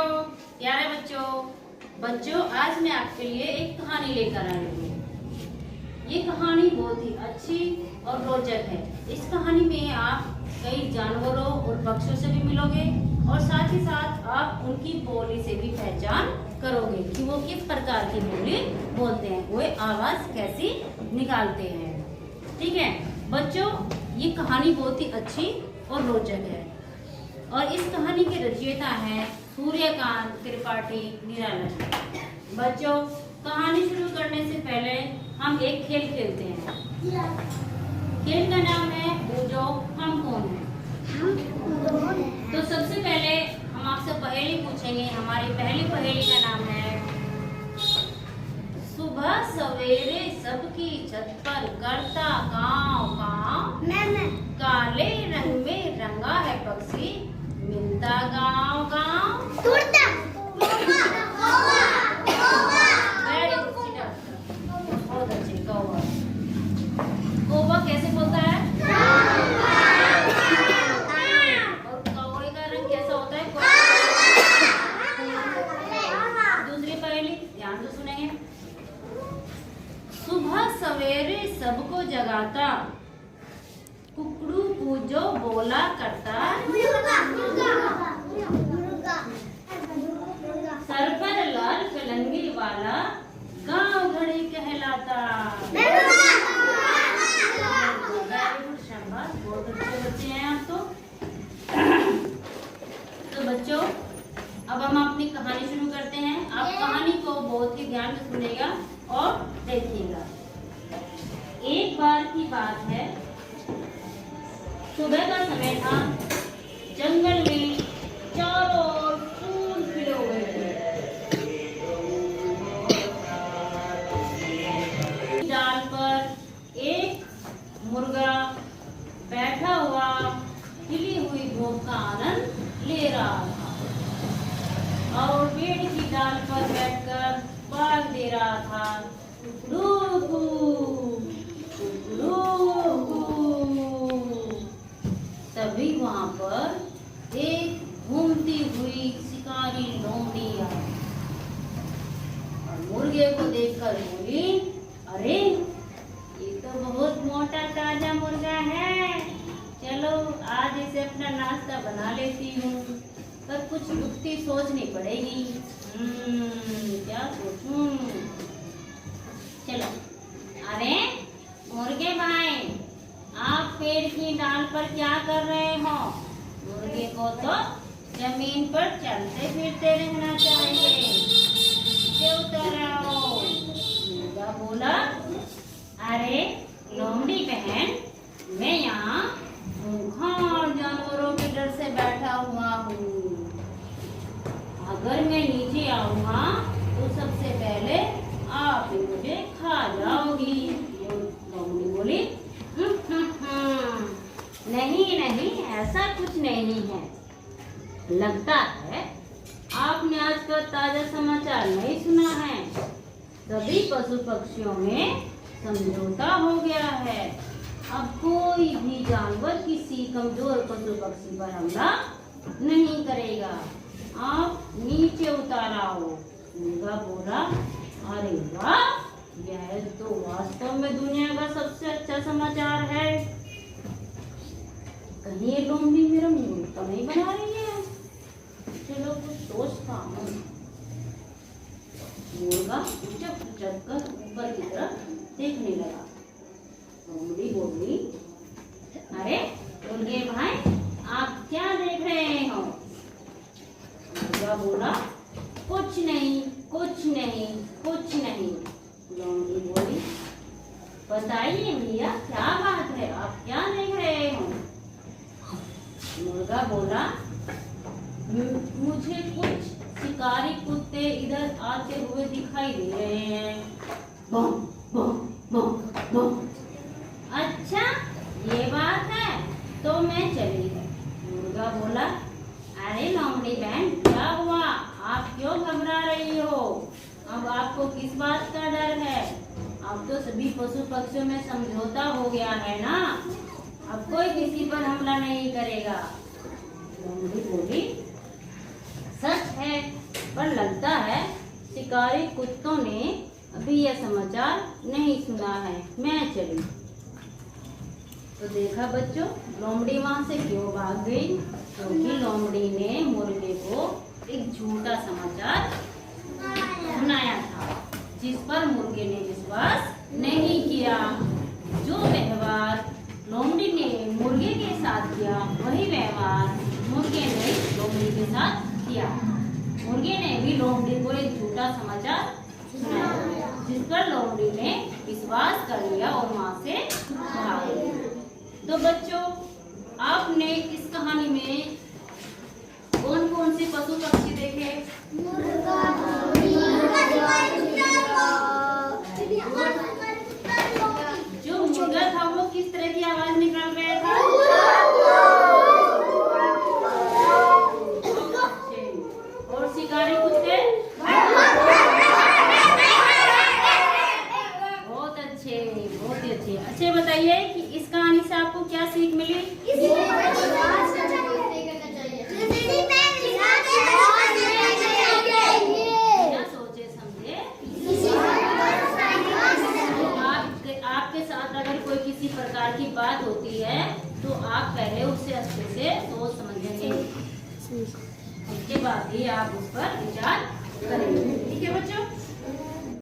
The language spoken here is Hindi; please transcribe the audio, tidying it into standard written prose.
प्यारे बच्चों आज मैं आपके लिए एक कहानी लेकर आई हूँ। ये कहानी बहुत ही अच्छी और रोचक है। इस कहानी में आप कई जानवरों और पक्षियों से भी मिलोगे और साथ ही साथ आप उनकी बोली से भी पहचान करोगे कि वो किस प्रकार की बोली बोलते हैं, वो आवाज कैसी निकालते हैं। ठीक है बच्चों, ये कहानी बहुत ही अच्छी और रोचक है और इस कहानी के रचयिता हैं सूर्यकांत त्रिपाठी निराला। बच्चों, कहानी शुरू करने से पहले हम एक खेल खेलते हैं। खेल का नाम है बूझो हम कौन है। तो सबसे पहले हम आपसे पहेली पूछेंगे। हमारी पहली पहेली का नाम है, सुबह सवेरे सबकी छत पर करता गाँव काले रंग में रंगा है पक्षी, मिलता गाँव गाँव बहुत अच्छे। कौवा कौवा कैसे बोलता है? और कौवे का रंग कैसा होता है? दूसरी पहेली ध्यान से सुनेंगे। सुबह सवेरे सबको जगाता, कुकड़ू पूजो बोला करता, सर पर लाल कलंगी वाला गांव घड़ी कहलाता। शाबाश, बहुत अच्छे बच्चे हैं आप तो बच्चों अब हम अपनी कहानी शुरू करते हैं। आप कहानी को बहुत ही ध्यान से सुनेगा और देखिएगा। एक बार की बात है, सुबह का समय था। जंगल में चारों ओर फूल खिले हुए थे। डाल पर एक मुर्गा बैठा हुआ खिली हुई धूप का आनंद ले रहा था और पेड़ की डाल पर बैठकर बाग दे रहा था, कुकड़ू तभी वहां पर एक घूमती हुई शिकारी लोमड़ी आई और मुर्गे को देखकर बोली, अरे ये तो बहुत मोटा ताजा मुर्गा है, चलो आज इसे अपना नाश्ता बना लेती हूँ, पर कुछ युक्ति सोचनी पड़ेगी। क्या सोचूं? चलो। अरे मुर्गे भाई, आप पेड़ की डाल पर क्या कर रहे हो? मुर्गे को तो जमीन पर चलते फिरते रहना चाहिए, नीचे उतर आओ। मुर्गा बोला, अरे लोमड़ी बहन, मैं यहाँ खूंखार जानवरों के डर से बैठा हुआ हूँ। अगर मैं नीचे आऊंगा तो सबसे पहले आप मुझे खा जाओगी। लोमड़ी बोली, नहीं नहीं, ऐसा कुछ नहीं है। लगता है आपने आज का ताजा समाचार नहीं सुना है। सभी पशु पक्षियों में समझौता हो गया है। अब कोई भी जानवर किसी कमजोर पशु पक्षी पर हमला नहीं करेगा। आप नीचे उतर आओ। मुर्गा बोला, अरे वाह, यह तो वास्तव में दुनिया का सबसे अच्छा समाचार है। कहीं ये लोमड़ी मेरा मूड तो नहीं बना रही है। चलो कुछ सोचता हूँ। मुर्गा चुपचाप कर ऊपर की तरफ देखने लगा। लोमड़ी बोली, अरे मुर्गे भाई, आप क्या देख रहे हो? मुर्गा बोला, कुछ नहीं कुछ नहीं कुछ नहीं। लोमड़ी बोली, बताइए भैया क्या बात है, आप क्या देख रहे हो? मुर्गा बोला, मुझे कुछ शिकारी कुत्ते इधर आते हुए दिखाई दे रहे हैं। बम बम बम बम। अच्छा ये बात है, तो मैं चली गई। मुर्गा बोला, अरे लोमड़ी बहन, क्या हुआ? आप क्यों घबरा रही हो? अब आपको किस बात का डर है? अब तो सभी पशु पक्षियों में समझौता हो गया है ना, अब कोई किसी पर हमला नहीं करेगा। लोमड़ी बोली, सच है, पर लगता है शिकारी कुत्तों ने अभी यह समाचार नहीं सुना है, मैं चली। तो देखा बच्चों, लोमड़ी वहां से क्यों भाग गई? क्योंकि लोमड़ी ने मुर्गे को एक झूठा समाचार सुनाया था, जिस पर मुर्गे ने विश्वास नहीं किया। जो व्यवहार लोमड़ी ने मुर्गे के साथ किया, वही व्यवहार मुर्गे ने लोमड़ी के साथ किया। मुर्गे ने भी लोमड़ी को एक झूठा समाचार सुनाया, जिस पर लोमड़ी ने विश्वास कर लिया और वहां से भाग गई। तो बच्चों, आपने इस कहानी में कौन कौन से पशु पक्षी देखे? जो मुर्गा था वो किस तरह की आवाज निकाल रहा था? और शिकारी कुत्ते बहुत अच्छे, बहुत ही अच्छे। अच्छे बताइए कि इस कहानी से आपको क्या सीख मिली? सोचे समझे। आपके साथ अगर कोई किसी प्रकार की बात होती है तो आप पहले उससे अच्छे से सोच समझेंगे, उसके बाद ही आप उस पर